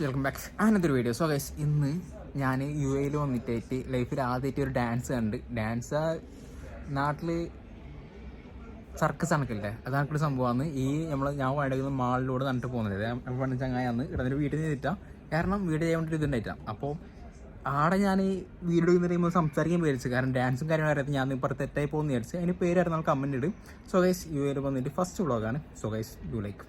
Welcome back അങ്ങനത്തെ ഒരു video. So guys, ഇന്ന് ഞാൻ യു എയിൽ വന്നിട്ടായിട്ട് ലൈഫിൽ ആദ്യമായിട്ട് ഒരു ഡാൻസ് കണ്ട്. ഡാൻസ് നാട്ടിൽ സർക്കസ് കണക്കില്ലേ, അതാണൊരു സംഭവമാണ്. ഞാൻ വടകുന്ന മാളിലൂടെ നന്നിട്ട് പോകുന്നത് പണ്ട് ചങ്ങായാന്ന് ഇടന്നൊരു വീട്ടിൽ നിന്ന് ചെയ്തിട്ടാണ്. കാരണം വീട് ചെയ്യാൻ വേണ്ടി ഇതുണ്ടായിട്ടാണ്. അപ്പോൾ ആടെ ഞാൻ ഈ വീഡിയോ എന്ന് പറയുമ്പോൾ സംസാരിക്കാൻ വിചാരിച്ചു. കാരണം ഡാൻസും കാര്യങ്ങളും അറിയാത്ത ഞാൻ ഇപ്പോൾ തെറ്റായി പോകുന്ന വിചാരിച്ചു. അതിന് പേരായിരുന്നു നമ്മൾ കമൻറ്റ് ഇടും. സോ ഗൈസ്, യു എയിൽ വന്നിട്ട് ഫസ്റ്റ് വ്ളോഗാണ്. So guys, do like.